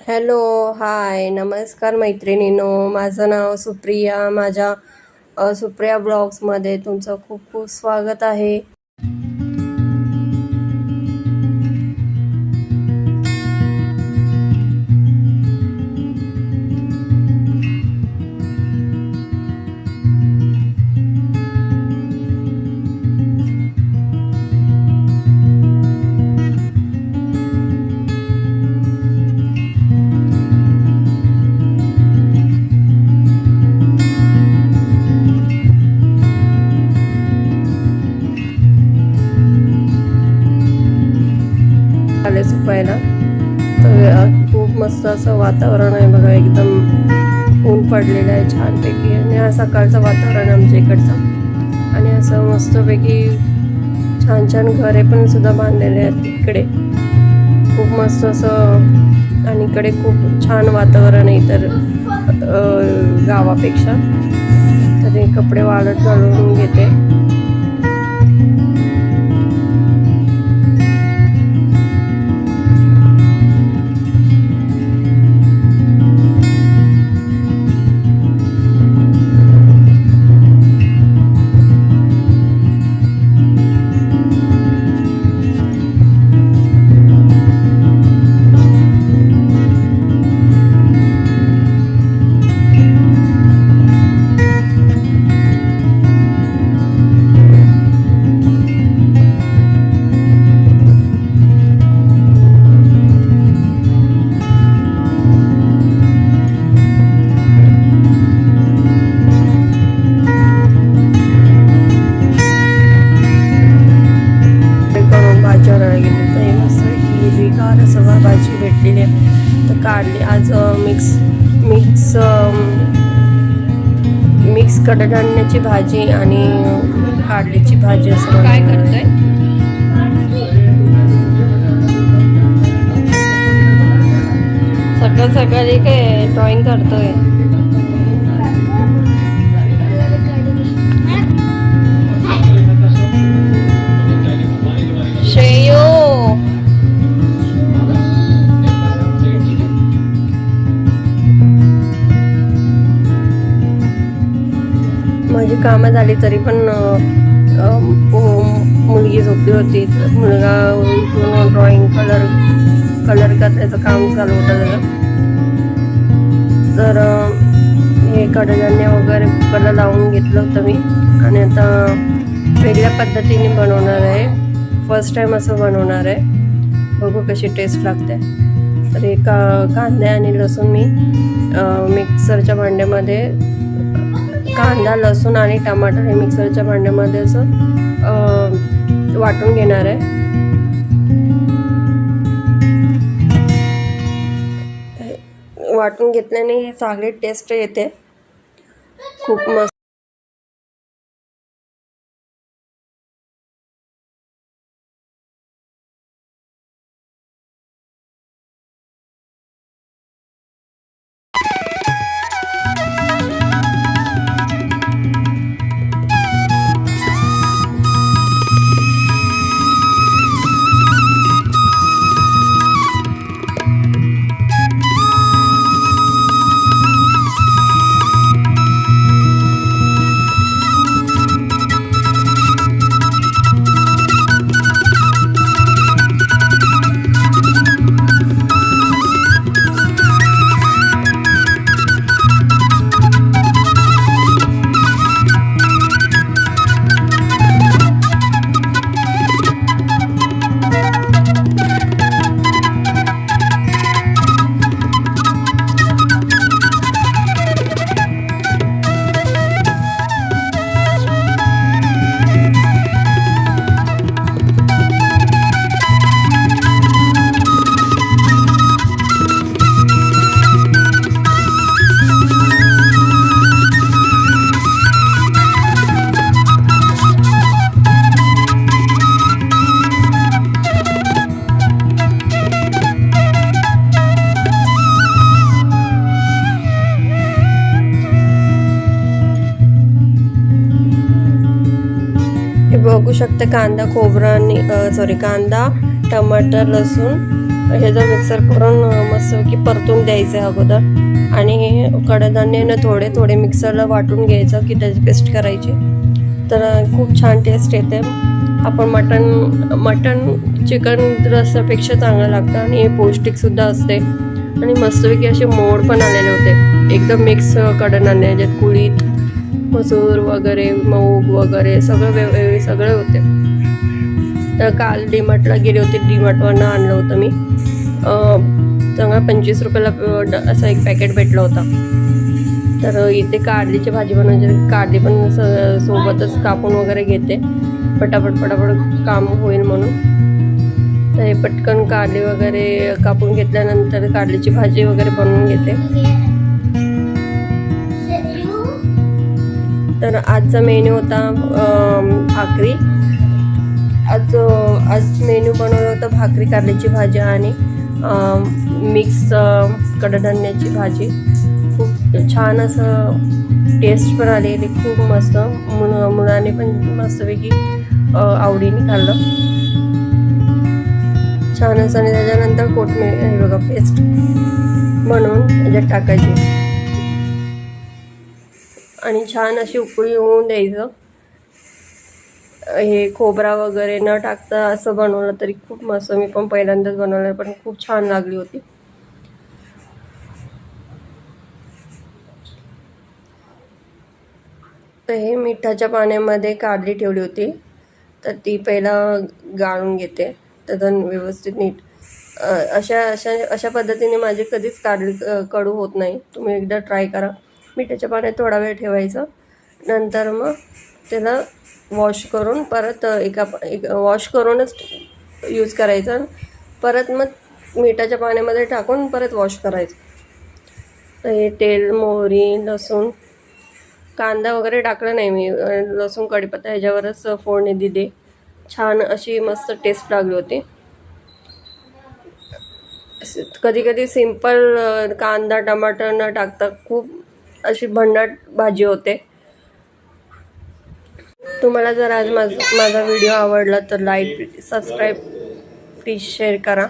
Hello, हाय, नमस्कार मैत्रिणींनो. माझं नाव सुप्रिया. माझ्या सुप्रिया ब्लॉग्समध्ये तुमचं खूप खूप स्वागत आहे. आले सुपायला तर खूप मस्त असं वातावरण आहे बघा. एकदम ऊन पडलेलं आहे छानपैकी आणि हा सकाळचं वातावरण आमच्या इकडचं. आणि असं मस्तपैकी छान छान घरे पण सुद्धा बांधलेले आहेत इकडे. खूप मस्त असं आणि इकडे खूप छान वातावरण आहे इतर गावापेक्षा. तर हे कपडे वाळत घालून घेते. भाजी भेटलेली आहे तर काढली आज. मिक्स कडधान्याची भाजी आणि कारल्याची भाजी. असं काय करतोय? सकाळ सकाळी काय ड्रॉइंग करतोय. माझी कामं झाली तरी पण मुलगी झोपली होती. मुलगा उठून ड्रॉइंग कलर करण्याचं काम चालू होतं त्याचं. तर हे कडधान्य वगैरे कुकरला लावून घेतलं होतं मी. आणि आता वेगळ्या पद्धतीने बनवणार आहे. फर्स्ट टाईम असं बनवणार आहे. बघू कशी टेस्ट लागते. तर हे कांदे आणि लसूण मी मिक्सरच्या भांड्यामध्ये, कांदा लसूण आणि टमाटर हे मिक्सरच्या भांड्यामध्ये असं वाटून घेणार आहे. वाटून घेतल्याने चांगली टेस्ट येते. खूप मस्त. बघू शकता कांदा खोबरा आणि कांदा टमाटर लसूण हे जर मिक्सर करून मस्तपैकी परतून द्यायचं आहे अगोदर आणि कडधान्यानं थोडे थोडे मिक्सरला वाटून घ्यायचं की त्याची पेस्ट करायची. तर खूप छान टेस्ट येते. आपण मटण चिकन रसापेक्षा चांगलं लागतं आणि हे पौष्टिकसुद्धा असते आणि मस्तपैकी असे मोड पण आलेले होते. एकदम मिक्स कडधान्य ज्यात कुळीथ, मसूर वगैरे, मूग वगैरे सगळं वेगवेगळे सगळे होते. तर काल डीमार्टला गेले होते. डीमार्टवरनं आणलं होतं मी. चांगला 25 रुपयाला असा एक पॅकेट भेटला होता. तर इथे कारलीची भाजी बनवायची. कारली पण सोबतच कापून वगैरे घेते पटापट काम होईल म्हणून. तर हे पटकन कारली वगैरे कापून घेतल्यानंतर कारलीची भाजी वगैरे बनवून घेते. तर आजचा मेन्यू होता भाकरी. आज मेन्यू बनवलं होतं भाकरी, कारल्याची भाजी आणि मिक्स कडधान्याची भाजी. खूप छान असं टेस्ट पण आलेली, खूप मस्त. मुलाने पण मस्तपैकी आवडीने खाल्लं छान असं. आणि त्याच्यानंतर कोथिंबीर हे बघा पेस्ट बनवून त्याच्यात टाकायची आणि छान अशी उकळी होऊन द्यायचं. हे खोबरा वगैरे न टाकता असं बनवलं तरी खूप मस्त. मी पण पहिल्यांदाच बनवलं पण खूप छान लागली होती. तर हे मिठाच्या पाण्यामध्ये कारली ठेवली होती, तर ती पहिला गाळून घेते त्यातून व्यवस्थित नीट. अशा पद्धतीने माझी कधीच कारली कडू होत नाही. तुम्ही एकदा ट्राय करा. मिठाच्या पाण्यात थोडा वेळ ठेवायचं, नंतर मग त्याला वॉश करून परत वॉश करूनच यूज करायचं. परत मग मिठाच्या पाण्यामध्ये टाकून परत वॉश करायचं. तर हे तेल, मोहरी, लसूण, कांदा वगैरे टाकलं नाही मी. लसूण, कढीपत्ता ह्याच्यावरच फोडणी दिली. छान अशी मस्त टेस्ट लागली होती. कधी कधी सिंपल कांदा टमाटर न टाकता खूप अशी भन्नाट भाजी होते. तुम्हाला जर आज माझा व्हिडिओ आवडला तर लाईक, सबस्क्राईब, प्लीज शेअर करा.